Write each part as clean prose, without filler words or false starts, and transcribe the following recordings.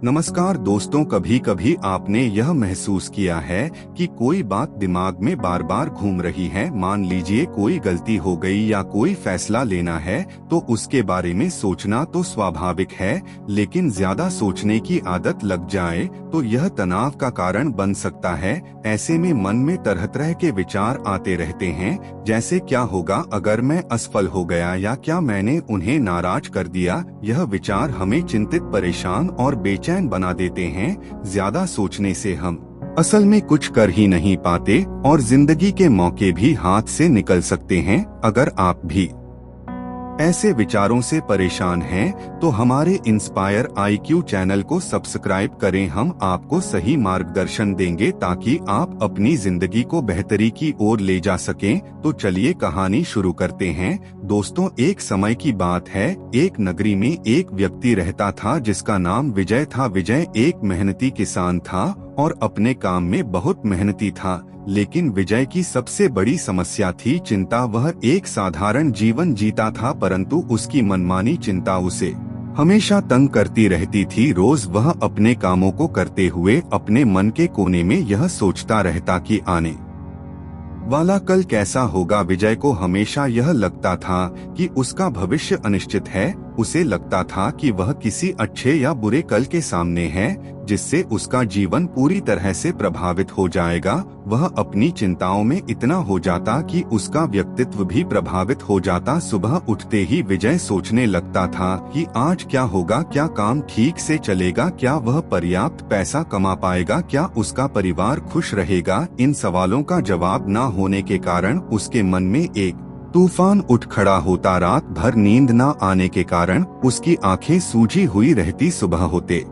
नमस्कार दोस्तों, कभी कभी आपने यह महसूस किया है कि कोई बात दिमाग में बार बार घूम रही है। मान लीजिए कोई गलती हो गई या कोई फैसला लेना है तो उसके बारे में सोचना तो स्वाभाविक है, लेकिन ज्यादा सोचने की आदत लग जाए तो यह तनाव का कारण बन सकता है। ऐसे में मन में तरह तरह के विचार आते रहते हैं, जैसे क्या होगा अगर मैं असफल हो गया, या क्या मैंने उन्हें नाराज कर दिया। यह विचार हमें चिंतित, परेशान और बेचैन बना देते हैं। ज्यादा सोचने से हम असल में कुछ कर ही नहीं पाते और जिंदगी के मौके भी हाथ से निकल सकते हैं। अगर आप भी ऐसे विचारों से परेशान हैं, तो हमारे इंस्पायर IQ चैनल को सब्सक्राइब करें। हम आपको सही मार्गदर्शन देंगे ताकि आप अपनी जिंदगी को बेहतरी की ओर ले जा सकें। तो चलिए कहानी शुरू करते हैं। दोस्तों, एक समय की बात है। एक नगरी में एक व्यक्ति रहता था जिसका नाम विजय था। विजय एक मेहनती किसान था और अपने काम में बहुत मेहनती था, लेकिन विजय की सबसे बड़ी समस्या थी चिंता। वह एक साधारण जीवन जीता था, परंतु उसकी मनमानी चिंता उसे हमेशा तंग करती रहती थी। रोज वह अपने कामों को करते हुए अपने मन के कोने में यह सोचता रहता कि आने वाला कल कैसा होगा। विजय को हमेशा यह लगता था कि उसका भविष्य अनिश्चित है। उसे लगता था कि वह किसी अच्छे या बुरे कल के सामने है, जिससे उसका जीवन पूरी तरह से प्रभावित हो जाएगा। वह अपनी चिंताओं में इतना हो जाता कि उसका व्यक्तित्व भी प्रभावित हो जाता। सुबह उठते ही विजय सोचने लगता था कि आज क्या होगा, क्या काम ठीक से चलेगा, क्या वह पर्याप्त पैसा कमा पाएगा, क्या उसका परिवार खुश रहेगा। इन सवालों का जवाब न होने के कारण उसके मन में एक तूफान उठ खड़ा होता। रात भर नींद न आने के कारण उसकी आंखें सूजी हुई रहती। सुबह होते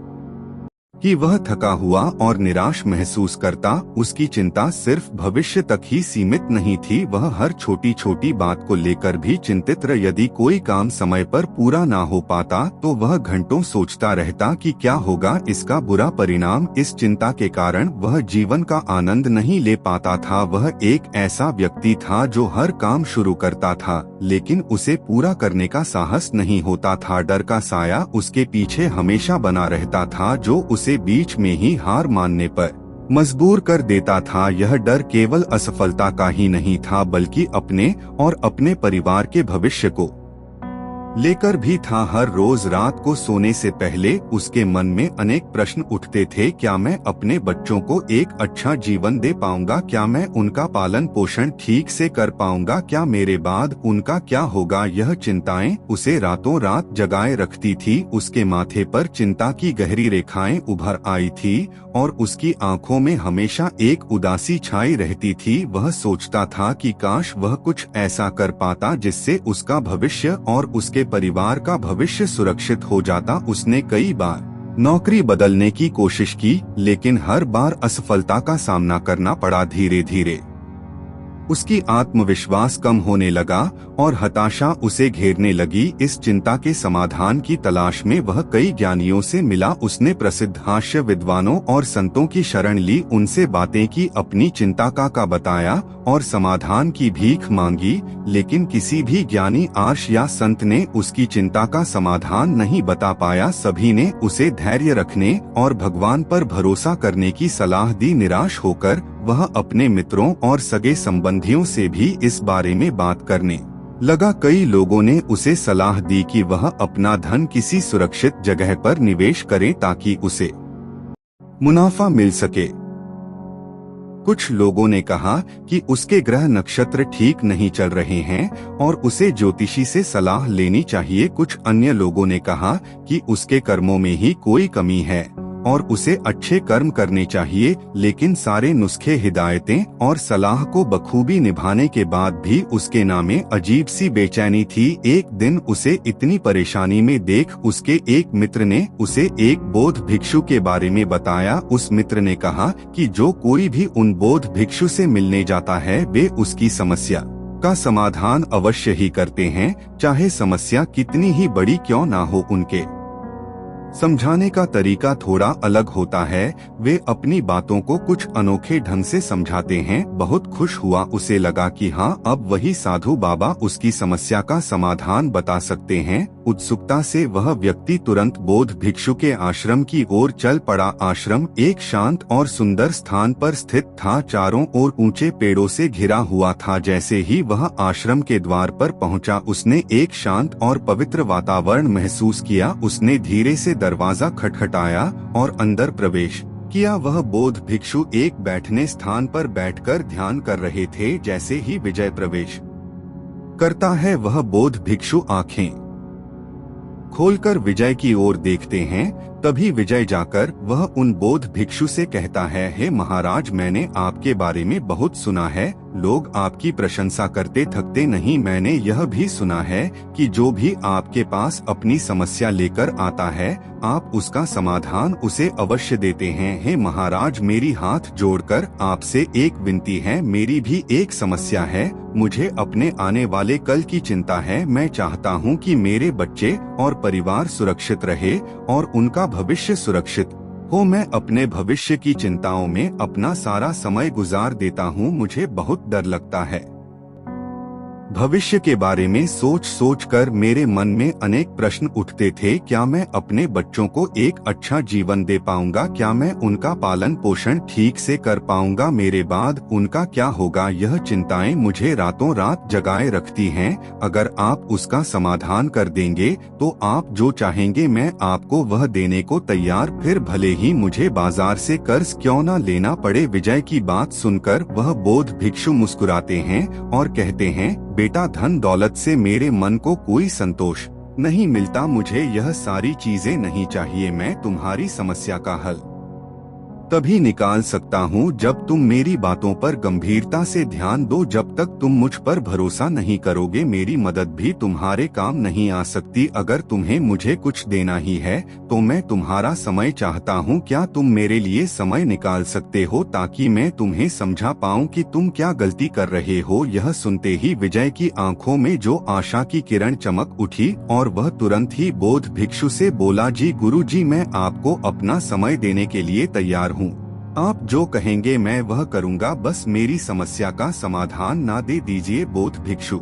कि वह थका हुआ और निराश महसूस करता। उसकी चिंता सिर्फ भविष्य तक ही सीमित नहीं थी, वह हर छोटी छोटी बात को लेकर भी चिंतित रह। यदि कोई काम समय पर पूरा ना हो पाता तो वह घंटों सोचता रहता कि क्या होगा इसका बुरा परिणाम। इस चिंता के कारण वह जीवन का आनंद नहीं ले पाता था। वह एक ऐसा व्यक्ति था जो हर काम शुरू करता था, लेकिन उसे पूरा करने का साहस नहीं होता था। डर का साया उसके पीछे हमेशा बना रहता था, जो उसे बीच में ही हार मानने पर मजबूर कर देता था। यह डर केवल असफलता का ही नहीं था, बल्कि अपने और अपने परिवार के भविष्य को लेकर भी था। हर रोज रात को सोने से पहले उसके मन में अनेक प्रश्न उठते थे। क्या मैं अपने बच्चों को एक अच्छा जीवन दे पाऊंगा? क्या मैं उनका पालन पोषण ठीक से कर पाऊंगा? क्या मेरे बाद उनका क्या होगा? यह चिंताएं उसे रातों रात जगाए रखती थी। उसके माथे पर चिंता की गहरी रेखाएं उभर आई थी और उसकी आंखों में हमेशा एक उदासी छाई रहती थी। वह सोचता था कि काश वह कुछ ऐसा कर पाता जिससे उसका भविष्य और उसके परिवार का भविष्य सुरक्षित हो जाता। उसने कई बार नौकरी बदलने की कोशिश की, लेकिन हर बार असफलता का सामना करना पड़ा। धीरे धीरे उसकी आत्मविश्वास कम होने लगा और हताशा उसे घेरने लगी। इस चिंता के समाधान की तलाश में वह कई ज्ञानियों से मिला। उसने प्रसिद्ध हास्य विद्वानों और संतों की शरण ली, उनसे बातें की, अपनी चिंता का बताया और समाधान की भीख मांगी, लेकिन किसी भी ज्ञानी, आर्ष या संत ने उसकी चिंता का समाधान नहीं बता पाया। सभी ने उसे धैर्य रखने और भगवान पर भरोसा करने की सलाह दी। निराश होकर वह अपने मित्रों और सगे संबंधियों से भी इस बारे में बात करने लगा। कई लोगों ने उसे सलाह दी कि वह अपना धन किसी सुरक्षित जगह पर निवेश करे ताकि उसे मुनाफा मिल सके। कुछ लोगों ने कहा कि उसके ग्रह नक्षत्र ठीक नहीं चल रहे हैं और उसे ज्योतिषी से सलाह लेनी चाहिए। कुछ अन्य लोगों ने कहा कि उसके कर्मों में ही कोई कमी है और उसे अच्छे कर्म करने चाहिए, लेकिन सारे नुस्खे, हिदायतें और सलाह को बखूबी निभाने के बाद भी उसके नामे अजीब सी बेचैनी थी। एक दिन उसे इतनी परेशानी में देख उसके एक मित्र ने उसे एक बौद्ध भिक्षु के बारे में बताया। उस मित्र ने कहा कि जो कोई भी उन बौद्ध भिक्षु से मिलने जाता है वे उसकी समस्या का समाधान अवश्य ही करते हैं, चाहे समस्या कितनी ही बड़ी क्यों ना हो। उनके समझाने का तरीका थोड़ा अलग होता है। वे अपनी बातों को कुछ अनोखे ढंग से समझाते हैं। बहुत खुश हुआ, उसे लगा कि हाँ, अब वही साधु बाबा उसकी समस्या का समाधान बता सकते हैं। उत्सुकता से वह व्यक्ति तुरंत बौद्ध भिक्षु के आश्रम की ओर चल पड़ा। आश्रम एक शांत और सुंदर स्थान पर स्थित था, चारों ओर ऊंचे पेड़ों से घिरा हुआ था। जैसे ही वह आश्रम के द्वार पर पहुंचा, उसने एक शांत और पवित्र वातावरण महसूस किया। उसने धीरे से दरवाजा खटखटाया और अंदर प्रवेश किया। वह बौद्ध भिक्षु एक बैठने स्थान पर बैठकर ध्यान कर रहे थे। जैसे ही विजय प्रवेश करता है, वह बौद्ध भिक्षु आंखें खोलकर विजय की ओर देखते हैं। तभी विजय जाकर वह उन बौद्ध भिक्षु से कहता है, हे महाराज, मैंने आपके बारे में बहुत सुना है। लोग आपकी प्रशंसा करते थकते नहीं। मैंने यह भी सुना है कि जो भी आपके पास अपनी समस्या लेकर आता है, आप उसका समाधान उसे अवश्य देते हैं। हे महाराज, मेरी हाथ जोड़कर आपसे एक विनती है। मेरी भी एक समस्या है। मुझे अपने आने वाले कल की चिंता है। मैं चाहता हूँ कि मेरे बच्चे और परिवार सुरक्षित रहे और उनका भविष्य सुरक्षित हो। मैं अपने भविष्य की चिंताओं में अपना सारा समय गुजार देता हूँ। मुझे बहुत डर लगता है। भविष्य के बारे में सोच सोच कर मेरे मन में अनेक प्रश्न उठते थे। क्या मैं अपने बच्चों को एक अच्छा जीवन दे पाऊंगा? क्या मैं उनका पालन पोषण ठीक से कर पाऊंगा? मेरे बाद उनका क्या होगा? यह चिंताएं मुझे रातों रात जगाए रखती हैं। अगर आप उसका समाधान कर देंगे तो आप जो चाहेंगे मैं आपको वह देने को तैयार, फिर भले ही मुझे बाजार से कर्ज क्यों न लेना पड़े। विजय की बात सुनकर वह बौद्ध भिक्षु मुस्कुराते हैं और कहते हैं, बेटा, धन दौलत से मेरे मन को कोई संतोष नहीं मिलता। मुझे यह सारी चीजें नहीं चाहिए। मैं तुम्हारी समस्या का हल तभी निकाल सकता हूँ जब तुम मेरी बातों पर गंभीरता से ध्यान दो। जब तक तुम मुझ पर भरोसा नहीं करोगे, मेरी मदद भी तुम्हारे काम नहीं आ सकती। अगर तुम्हें मुझे कुछ देना ही है तो मैं तुम्हारा समय चाहता हूँ। क्या तुम मेरे लिए समय निकाल सकते हो ताकि मैं तुम्हें समझा पाऊँ कि तुम क्या गलती कर रहे हो? यह सुनते ही विजय की आंखों में जो आशा की किरण चमक उठी और वह तुरंत ही बौद्ध भिक्षु से बोला, जी गुरुजी, मैं आपको अपना समय देने के लिए तैयार हूँ। आप जो कहेंगे मैं वह करूँगा। बस मेरी समस्या का समाधान ना दे दीजिए। बौद्ध भिक्षु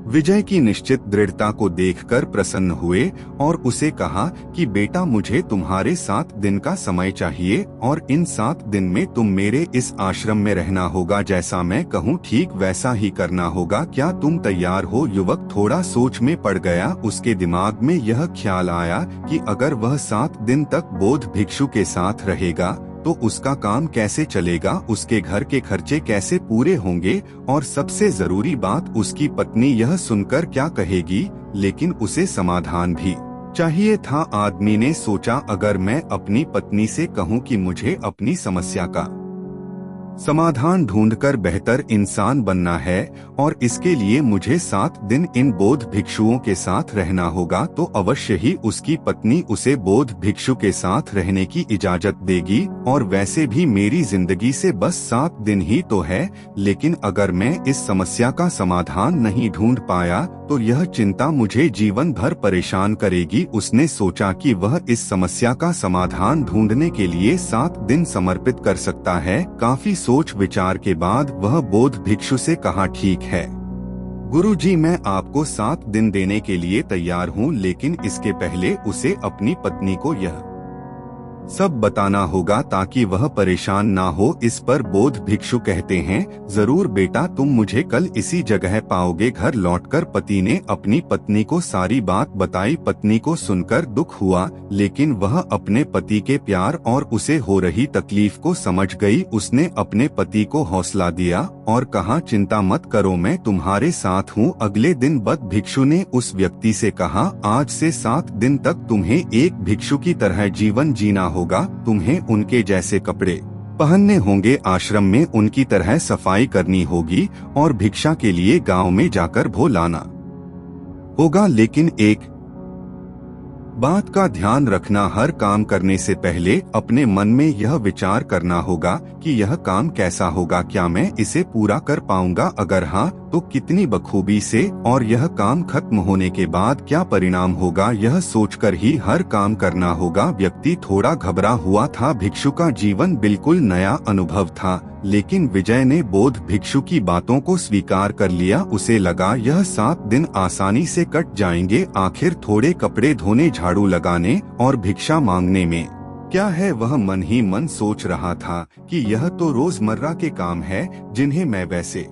विजय की निश्चित दृढ़ता को देखकर प्रसन्न हुए और उसे कहा कि बेटा, मुझे तुम्हारे 7 दिन का समय चाहिए और इन 7 दिन में तुम मेरे इस आश्रम में रहना होगा। जैसा मैं कहूँ ठीक वैसा ही करना होगा। क्या तुम तैयार हो? युवक थोड़ा सोच में पड़ गया। उसके दिमाग में यह ख्याल आया कि अगर वह 7 दिन तक बौद्ध भिक्षु के साथ रहेगा तो उसका काम कैसे चलेगा, उसके घर के खर्चे कैसे पूरे होंगे और सबसे जरूरी बात, उसकी पत्नी यह सुनकर क्या कहेगी। लेकिन उसे समाधान भी चाहिए था। आदमी ने सोचा, अगर मैं अपनी पत्नी से कहूँ कि मुझे अपनी समस्या का समाधान ढूंढकर बेहतर इंसान बनना है और इसके लिए मुझे 7 दिन इन बौद्ध भिक्षुओं के साथ रहना होगा, तो अवश्य ही उसकी पत्नी उसे बौद्ध भिक्षु के साथ रहने की इजाजत देगी। और वैसे भी मेरी जिंदगी से बस 7 दिन ही तो है। लेकिन अगर मैं इस समस्या का समाधान नहीं ढूंढ पाया तो यह चिंता मुझे जीवन भर परेशान करेगी। उसने सोचा कि वह इस समस्या का समाधान ढूंढने के लिए 7 दिन समर्पित कर सकता है। काफी सोच विचार के बाद वह बौद्ध भिक्षु से कहा, ठीक है गुरुजी, मैं आपको 7 दिन देने के लिए तैयार हूँ, लेकिन इसके पहले उसे अपनी पत्नी को यह सब बताना होगा ताकि वह परेशान ना हो। इस पर बौद्ध भिक्षु कहते हैं, जरूर बेटा, तुम मुझे कल इसी जगह पाओगे। घर लौटकर पति ने अपनी पत्नी को सारी बात बताई। पत्नी को सुनकर दुख हुआ, लेकिन वह अपने पति के प्यार और उसे हो रही तकलीफ को समझ गई। उसने अपने पति को हौसला दिया और कहा, चिंता मत करो, मैं तुम्हारे साथ हूँ। अगले दिन बौद्ध भिक्षु ने उस व्यक्ति से कहा, आज से 7 दिन तक तुम्हें एक भिक्षु की तरह जीवन जीना होगा। तुम्हें उनके जैसे कपड़े पहनने होंगे, आश्रम में उनकी तरह सफाई करनी होगी और भिक्षा के लिए गांव में जाकर भो लाना होगा। लेकिन एक बात का ध्यान रखना, हर काम करने से पहले अपने मन में यह विचार करना होगा कि यह काम कैसा होगा, क्या मैं इसे पूरा कर पाऊंगा, अगर हाँ तो कितनी बखूबी से, और यह काम खत्म होने के बाद क्या परिणाम होगा, यह सोचकर ही हर काम करना होगा। व्यक्ति थोड़ा घबरा हुआ था। भिक्षु का जीवन बिल्कुल नया अनुभव था, लेकिन विजय ने बौद्ध भिक्षु की बातों को स्वीकार कर लिया। उसे लगा यह 7 दिन आसानी से कट जाएंगे। आखिर थोड़े कपड़े धोने, झाड़ू लगाने और भिक्षा मांगने में क्या है, वह मन ही मन सोच रहा था कि यह तो रोजमर्रा के काम है जिन्हें मैं वैसे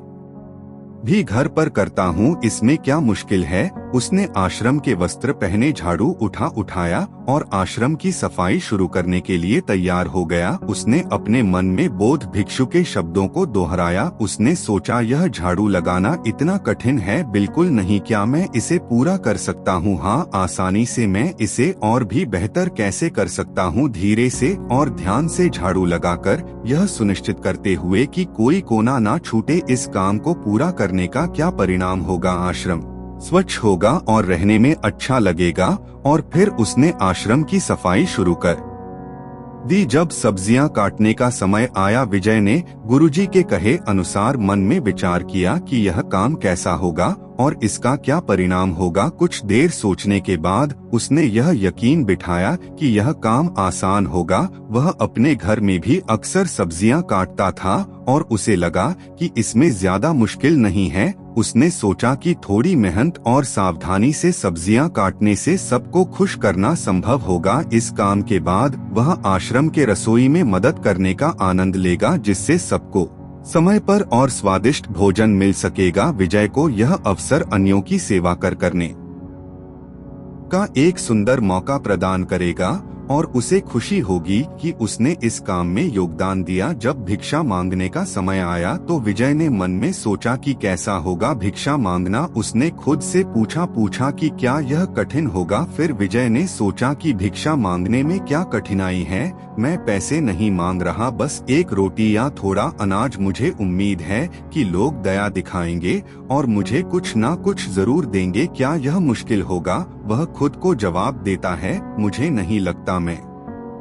भी घर पर करता हूँ, इसमें क्या मुश्किल है। उसने आश्रम के वस्त्र पहने, झाड़ू उठाया और आश्रम की सफाई शुरू करने के लिए तैयार हो गया। उसने अपने मन में बौद्ध भिक्षु के शब्दों को दोहराया। उसने सोचा यह झाड़ू लगाना इतना कठिन है, बिल्कुल नहीं, क्या मैं इसे पूरा कर सकता हूँ, हाँ आसानी से, मैं इसे और भी बेहतर कैसे कर सकता हूँ। धीरे से और ध्यान से झाड़ू लगाकर यह सुनिश्चित करते हुए कि कोई कोना ना छूटे, इस काम को पूरा करने का क्या परिणाम होगा, आश्रम स्वच्छ होगा और रहने में अच्छा लगेगा। और फिर उसने आश्रम की सफाई शुरू कर दी। जब सब्जियां काटने का समय आया, विजय ने गुरुजी के कहे अनुसार मन में विचार किया कि यह काम कैसा होगा और इसका क्या परिणाम होगा। कुछ देर सोचने के बाद उसने यह यकीन बिठाया कि यह काम आसान होगा। वह अपने घर में भी अक्सर सब्जियां काटता था और उसे लगा कि इसमें ज्यादा मुश्किल नहीं है। उसने सोचा कि थोड़ी मेहनत और सावधानी से सब्जियां काटने से सबको खुश करना संभव होगा। इस काम के बाद वह आश्रम के रसोई में मदद करने का आनंद लेगा, जिससे सबको समय पर और स्वादिष्ट भोजन मिल सकेगा। विजय को यह अवसर अन्यों की सेवा करने का एक सुंदर मौका प्रदान करेगा और उसे खुशी होगी कि उसने इस काम में योगदान दिया। जब भिक्षा मांगने का समय आया तो विजय ने मन में सोचा कि कैसा होगा भिक्षा मांगना। उसने खुद से पूछा कि क्या यह कठिन होगा। फिर विजय ने सोचा कि भिक्षा मांगने में क्या कठिनाई है, मैं पैसे नहीं मांग रहा, बस एक रोटी या थोड़ा अनाज। मुझे उम्मीद है कि लोग दया दिखाएंगे और मुझे कुछ ना कुछ जरूर देंगे। क्या यह मुश्किल होगा? वह खुद को जवाब देता है, मुझे नहीं लगता। मैं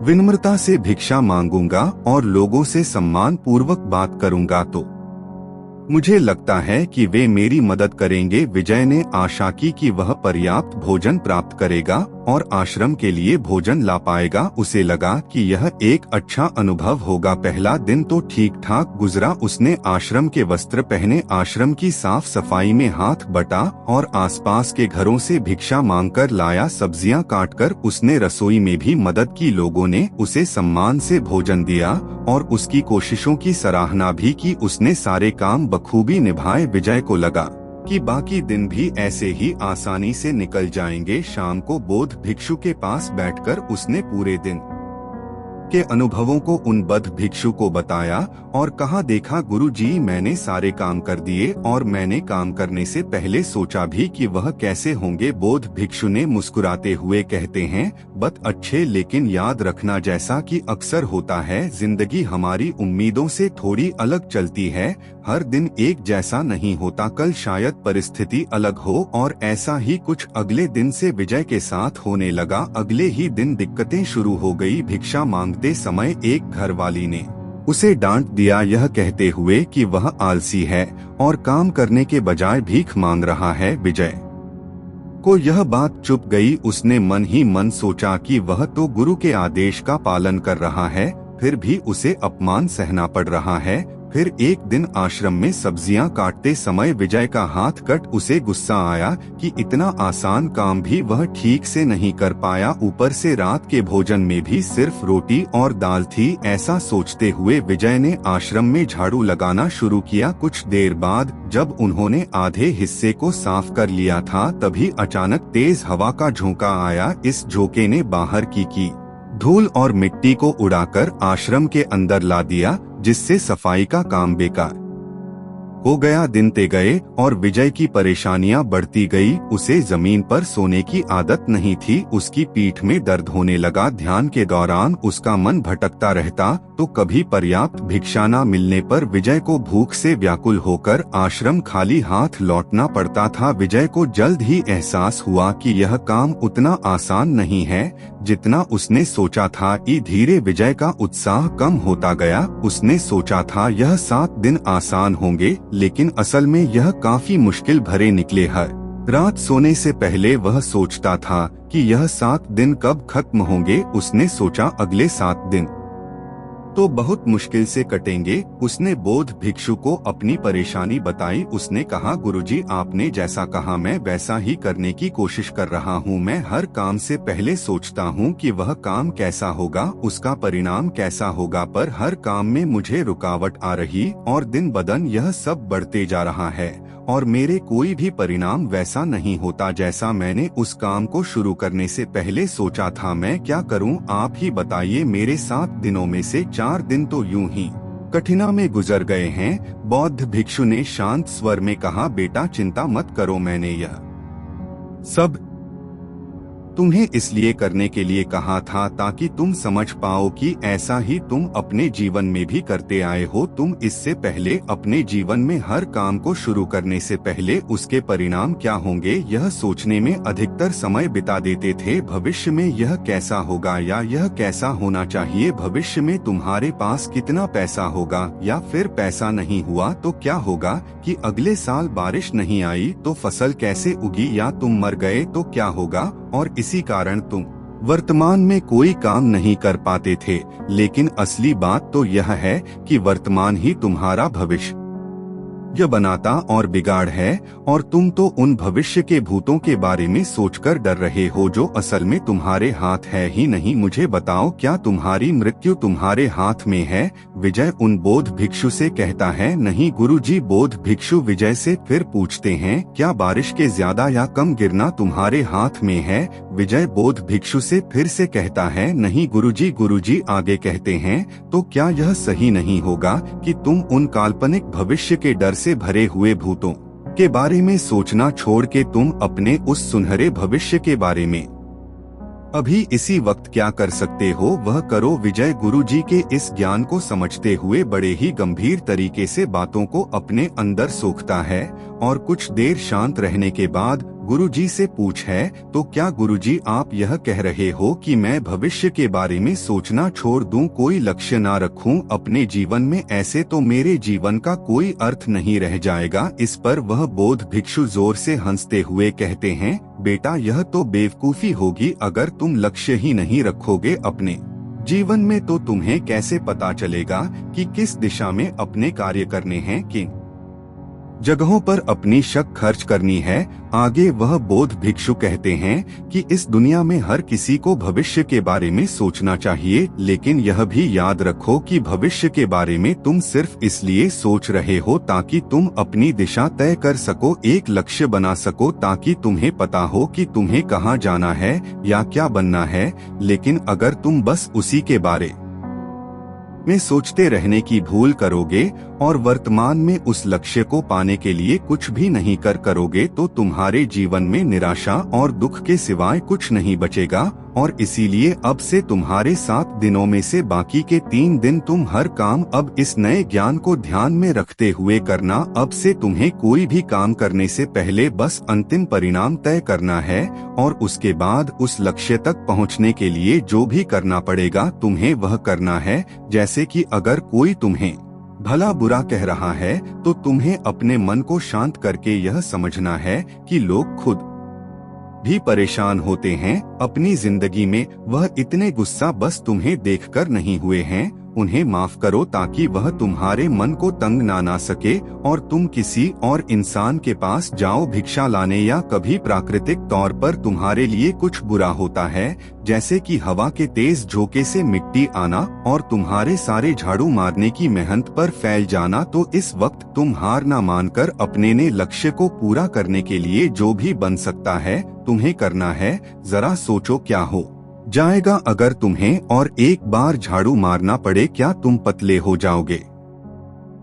विनम्रता से भिक्षा मांगूंगा और लोगों से सम्मान पूर्वक बात करूंगा तो मुझे लगता है कि वे मेरी मदद करेंगे। विजय ने आशा की कि वह पर्याप्त भोजन प्राप्त करेगा और आश्रम के लिए भोजन ला पाएगा। उसे लगा कि यह एक अच्छा अनुभव होगा। पहला दिन तो ठीक ठाक गुजरा। उसने आश्रम के वस्त्र पहने, आश्रम की साफ सफाई में हाथ बटा और आसपास के घरों से भिक्षा मांगकर लाया। सब्जियां काटकर उसने रसोई में भी मदद की। लोगों ने उसे सम्मान से भोजन दिया और उसकी कोशिशों की सराहना भी की। उसने सारे काम बखूबी निभाए। विजय को लगा कि बाकी दिन भी ऐसे ही आसानी से निकल जाएंगे। शाम को बौद्ध भिक्षु के पास बैठकर उसने पूरे दिन के अनुभवों को उन बद्ध भिक्षु को बताया और कहा, देखा गुरुजी, मैंने सारे काम कर दिए और मैंने काम करने से पहले सोचा भी कि वह कैसे होंगे। बौद्ध भिक्षु ने मुस्कुराते हुए कहते हैं, बत अच्छे, लेकिन याद रखना जैसा कि अक्सर होता है, जिंदगी हमारी उम्मीदों से थोड़ी अलग चलती है। हर दिन एक जैसा नहीं होता। कल शायद परिस्थिति अलग हो। और ऐसा ही कुछ अगले दिन से विजय के साथ होने लगा। अगले ही दिन दिक्कतें शुरू हो गई। भिक्षा मांगते समय एक घरवाली ने उसे डांट दिया, यह कहते हुए कि वह आलसी है और काम करने के बजाय भीख मांग रहा है। विजय को यह बात चुप गई। उसने मन ही मन सोचा कि वह तो गुरु के आदेश का पालन कर रहा है, फिर भी उसे अपमान सहना पड़ रहा है। फिर एक दिन आश्रम में सब्जियां काटते समय विजय का हाथ कट। उसे गुस्सा आया कि इतना आसान काम भी वह ठीक से नहीं कर पाया। ऊपर से रात के भोजन में भी सिर्फ रोटी और दाल थी। ऐसा सोचते हुए विजय ने आश्रम में झाड़ू लगाना शुरू किया। कुछ देर बाद जब उन्होंने आधे हिस्से को साफ कर लिया था, तभी अचानक तेज हवा का झोंका आया। इस झोंके ने बाहर की धूल और मिट्टी को उड़ाकर आश्रम के अंदर ला दिया, जिससे सफाई का काम बेकार हो गया दिन ते गए और विजय की परेशानियां बढ़ती गई। उसे जमीन पर सोने की आदत नहीं थी। उसकी पीठ में दर्द होने लगा। ध्यान के दौरान उसका मन भटकता रहता तो कभी पर्याप्त भिक्षा न मिलने पर विजय को भूख से व्याकुल होकर आश्रम खाली हाथ लौटना पड़ता था। विजय को जल्द ही एहसास हुआ कि यह काम उतना आसान नहीं है जितना उसने सोचा था। धीरे विजय का उत्साह कम होता गया। उसने सोचा था यह 7 दिन आसान होंगे, लेकिन असल में यह काफी मुश्किल भरे निकले। हर रात सोने से पहले वह सोचता था कि यह 7 दिन कब खत्म होंगे। उसने सोचा अगले 7 दिन तो बहुत मुश्किल से कटेंगे। उसने बौद्ध भिक्षु को अपनी परेशानी बताई। उसने कहा, गुरुजी, आपने जैसा कहा मैं वैसा ही करने की कोशिश कर रहा हूँ। मैं हर काम से पहले सोचता हूँ कि वह काम कैसा होगा, उसका परिणाम कैसा होगा, पर हर काम में मुझे रुकावट आ रही और दिन ब दिन यह सब बढ़ते जा रहा है और मेरे कोई भी परिणाम वैसा नहीं होता जैसा मैंने उस काम को शुरू करने से पहले सोचा था। मैं क्या करूं, आप ही बताइए। मेरे 7 दिनों में से 4 दिन तो यूं ही कठिना में गुजर गए हैं। बौद्ध भिक्षु ने शांत स्वर में कहा, बेटा चिंता मत करो, मैंने यह सब तुम्हें इसलिए करने के लिए कहा था ताकि तुम समझ पाओ कि ऐसा ही तुम अपने जीवन में भी करते आए हो। तुम इससे पहले अपने जीवन में हर काम को शुरू करने से पहले उसके परिणाम क्या होंगे यह सोचने में अधिकतर समय बिता देते थे। भविष्य में यह कैसा होगा या यह कैसा होना चाहिए, भविष्य में तुम्हारे पास कितना पैसा होगा, या फिर पैसा नहीं हुआ तो क्या होगा, कि अगले साल बारिश नहीं आई तो फसल कैसे उगी, या तुम मर गए तो क्या होगा। और इसी कारण तुम वर्तमान में कोई काम नहीं कर पाते थे। लेकिन असली बात तो यह है कि वर्तमान ही तुम्हारा भविष्य बनाता और बिगाड़ है, और तुम तो उन भविष्य के भूतों के बारे में सोचकर डर रहे हो जो असल में तुम्हारे हाथ है ही नहीं। मुझे बताओ, क्या तुम्हारी मृत्यु तुम्हारे हाथ में है? विजय उन बौद्ध भिक्षु से कहता है। नहीं गुरुजी। बौद्ध भिक्षु विजय से फिर पूछते हैं, क्या बारिश के ज्यादा या कम गिरना तुम्हारे हाथ में है? विजय बौद्ध भिक्षु से फिर से कहता है, नहीं गुरुजी। गुरुजी आगे कहते हैं, तो क्या यह सही नहीं होगा कि तुम उन काल्पनिक भविष्य के डर से भरे हुए भूतों के बारे में सोचना छोड़ के तुम अपने उस सुनहरे भविष्य के बारे में अभी इसी वक्त क्या कर सकते हो वह करो। विजय गुरुजी के इस ज्ञान को समझते हुए बड़े ही गंभीर तरीके से बातों को अपने अंदर सोखता है और कुछ देर शांत रहने के बाद गुरुजी से पूछ है, तो क्या गुरुजी आप यह कह रहे हो कि मैं भविष्य के बारे में सोचना छोड़ दूं, कोई लक्ष्य ना रखूं अपने जीवन में? ऐसे तो मेरे जीवन का कोई अर्थ नहीं रह जाएगा। इस पर वह बौद्ध भिक्षु जोर से हंसते हुए कहते हैं, बेटा यह तो बेवकूफी होगी। अगर तुम लक्ष्य ही नहीं रखोगे अपने जीवन में तो तुम्हें कैसे पता चलेगा कि किस दिशा में अपने कार्य करने हैं, किन जगहों पर अपनी शक्ति खर्च करनी है। आगे वह बौद्ध भिक्षु कहते हैं कि इस दुनिया में हर किसी को भविष्य के बारे में सोचना चाहिए, लेकिन यह भी याद रखो कि भविष्य के बारे में तुम सिर्फ इसलिए सोच रहे हो ताकि तुम अपनी दिशा तय कर सको, एक लक्ष्य बना सको, ताकि तुम्हें पता हो कि तुम्हें कहाँ जाना है या क्या बनना है। लेकिन अगर तुम बस उसी के बारे में सोचते रहने की भूल करोगे और वर्तमान में उस लक्ष्य को पाने के लिए कुछ भी नहीं करोगे तो तुम्हारे जीवन में निराशा और दुख के सिवाय कुछ नहीं बचेगा। और इसीलिए अब से तुम्हारे 7 दिनों में से बाकी के 3 दिन तुम हर काम अब इस नए ज्ञान को ध्यान में रखते हुए करना। अब से तुम्हें कोई भी काम करने से पहले बस अंतिम परिणाम तय करना है और उसके बाद उस लक्ष्य तक पहुंचने के लिए जो भी करना पड़ेगा तुम्हें वह करना है। जैसे कि अगर कोई तुम्हें भला बुरा कह रहा है तो तुम्हें अपने मन को शांत करके यह समझना है कि लोग खुद भी परेशान होते हैं अपनी जिंदगी में। वह इतने गुस्सा बस तुम्हें देखकर नहीं हुए हैं। उन्हें माफ करो ताकि वह तुम्हारे मन को तंग ना सके और तुम किसी और इंसान के पास जाओ भिक्षा लाने, या कभी प्राकृतिक तौर पर तुम्हारे लिए कुछ बुरा होता है जैसे कि हवा के तेज झोंके से मिट्टी आना और तुम्हारे सारे झाड़ू मारने की मेहनत पर फैल जाना, तो इस वक्त तुम हार ना मानकर अपने ने लक्ष्य को पूरा करने के लिए जो भी बन सकता है तुम्हें करना है। जरा सोचो क्या हो जाएगा अगर तुम्हें और एक बार झाड़ू मारना पड़े, क्या तुम पतले हो जाओगे?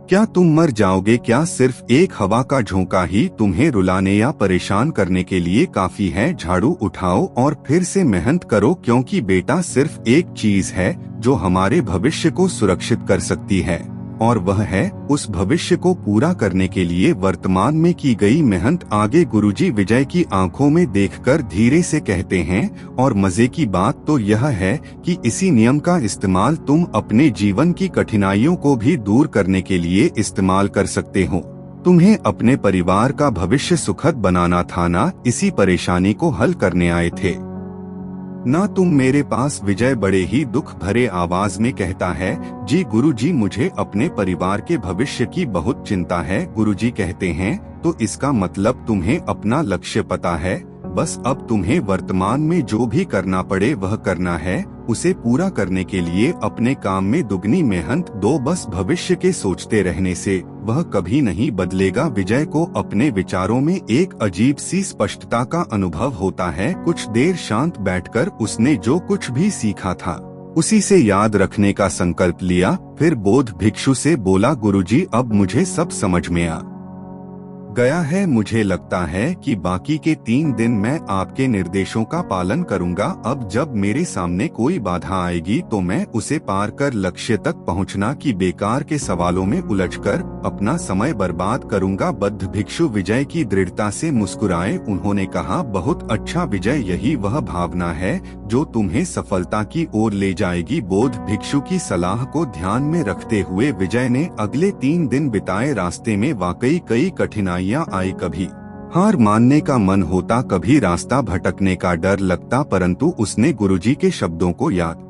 क्या तुम मर जाओगे? क्या सिर्फ एक हवा का झोंका ही तुम्हें रुलाने या परेशान करने के लिए काफी है? झाड़ू उठाओ और फिर से मेहनत करो, क्योंकि बेटा सिर्फ एक चीज है जो हमारे भविष्य को सुरक्षित कर सकती है, और वह है उस भविष्य को पूरा करने के लिए वर्तमान में की गई मेहनत। आगे गुरुजी विजय की आंखों में देखकर धीरे से कहते हैं, और मजे की बात तो यह है कि इसी नियम का इस्तेमाल तुम अपने जीवन की कठिनाइयों को भी दूर करने के लिए इस्तेमाल कर सकते हो। तुम्हें अपने परिवार का भविष्य सुखद बनाना था, ना इसी परेशानी को हल करने आए थे ना तुम मेरे पास। विजय बड़े ही दुख भरे आवाज में कहता है, जी गुरुजी, मुझे अपने परिवार के भविष्य की बहुत चिंता है। गुरुजी कहते हैं, तो इसका मतलब तुम्हें अपना लक्ष्य पता है, बस अब तुम्हें वर्तमान में जो भी करना पड़े वह करना है। उसे पूरा करने के लिए अपने काम में दुगनी मेहनत दो, बस भविष्य के सोचते रहने से वह कभी नहीं बदलेगा। विजय को अपने विचारों में एक अजीब सी स्पष्टता का अनुभव होता है। कुछ देर शांत बैठकर उसने जो कुछ भी सीखा था उसी से याद रखने का संकल्प लिया। फिर बौद्ध भिक्षु से बोला, गुरुजी, अब मुझे सब समझ में आ गया है। मुझे लगता है कि बाकी के 3 दिन मैं आपके निर्देशों का पालन करूंगा। अब जब मेरे सामने कोई बाधा आएगी तो मैं उसे पार कर लक्ष्य तक पहुंचना की बेकार के सवालों में उलझकर अपना समय बर्बाद करूंगा। बौद्ध भिक्षु विजय की दृढ़ता से मुस्कुराए। उन्होंने कहा, बहुत अच्छा विजय, यही वह भावना है जो तुम्हें सफलता की ओर ले जाएगी। बौद्ध भिक्षु की सलाह को ध्यान में रखते हुए विजय ने अगले 3 दिन बिताए। रास्ते में वाकई कई कठिनाइयां आई, कभी हार मानने का मन होता, कभी रास्ता भटकने का डर लगता, परंतु उसने गुरुजी के शब्दों को याद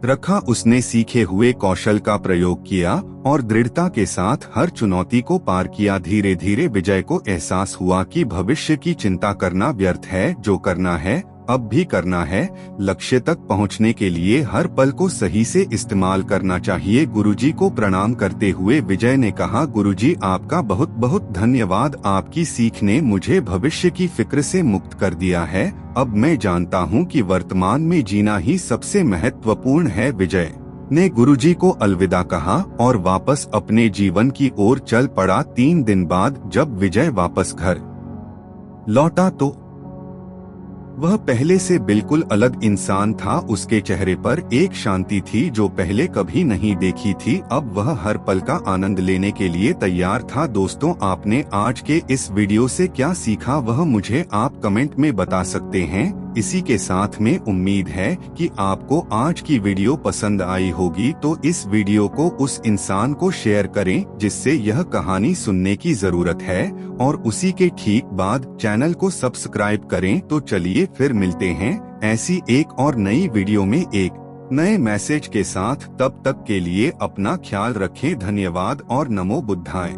रखा। उसने सीखे हुए कौशल का प्रयोग किया और दृढ़ता के साथ हर चुनौती को पार किया। धीरे धीरे विजय को एहसास हुआ कि भविष्य की चिंता करना व्यर्थ है। जो करना है अब भी करना है। लक्ष्य तक पहुंचने के लिए हर पल को सही से इस्तेमाल करना चाहिए। गुरुजी को प्रणाम करते हुए विजय ने कहा, गुरुजी, आपका बहुत बहुत धन्यवाद। आपकी सीख ने मुझे भविष्य की फिक्र से मुक्त कर दिया है। अब मैं जानता हूं कि वर्तमान में जीना ही सबसे महत्वपूर्ण है। विजय ने गुरुजी को अलविदा कहा और वापस अपने जीवन की ओर चल पड़ा। 3 दिन बाद जब विजय वापस घर लौटा तो वह पहले से बिल्कुल अलग इंसान था। उसके चेहरे पर एक शांति थी जो पहले कभी नहीं देखी थी। अब वह हर पल का आनंद लेने के लिए तैयार था। दोस्तों, आपने आज के इस वीडियो से क्या सीखा वह मुझे आप कमेंट में बता सकते हैं। इसी के साथ में उम्मीद है कि आपको आज की वीडियो पसंद आई होगी, तो इस वीडियो को उस इंसान को शेयर करें जिससे यह कहानी सुनने की जरूरत है, और उसी के ठीक बाद चैनल को सब्सक्राइब करें। तो चलिए फिर मिलते हैं ऐसी एक और नई वीडियो में एक नए मैसेज के साथ। तब तक के लिए अपना ख्याल रखें। धन्यवाद और नमो बुद्धाय।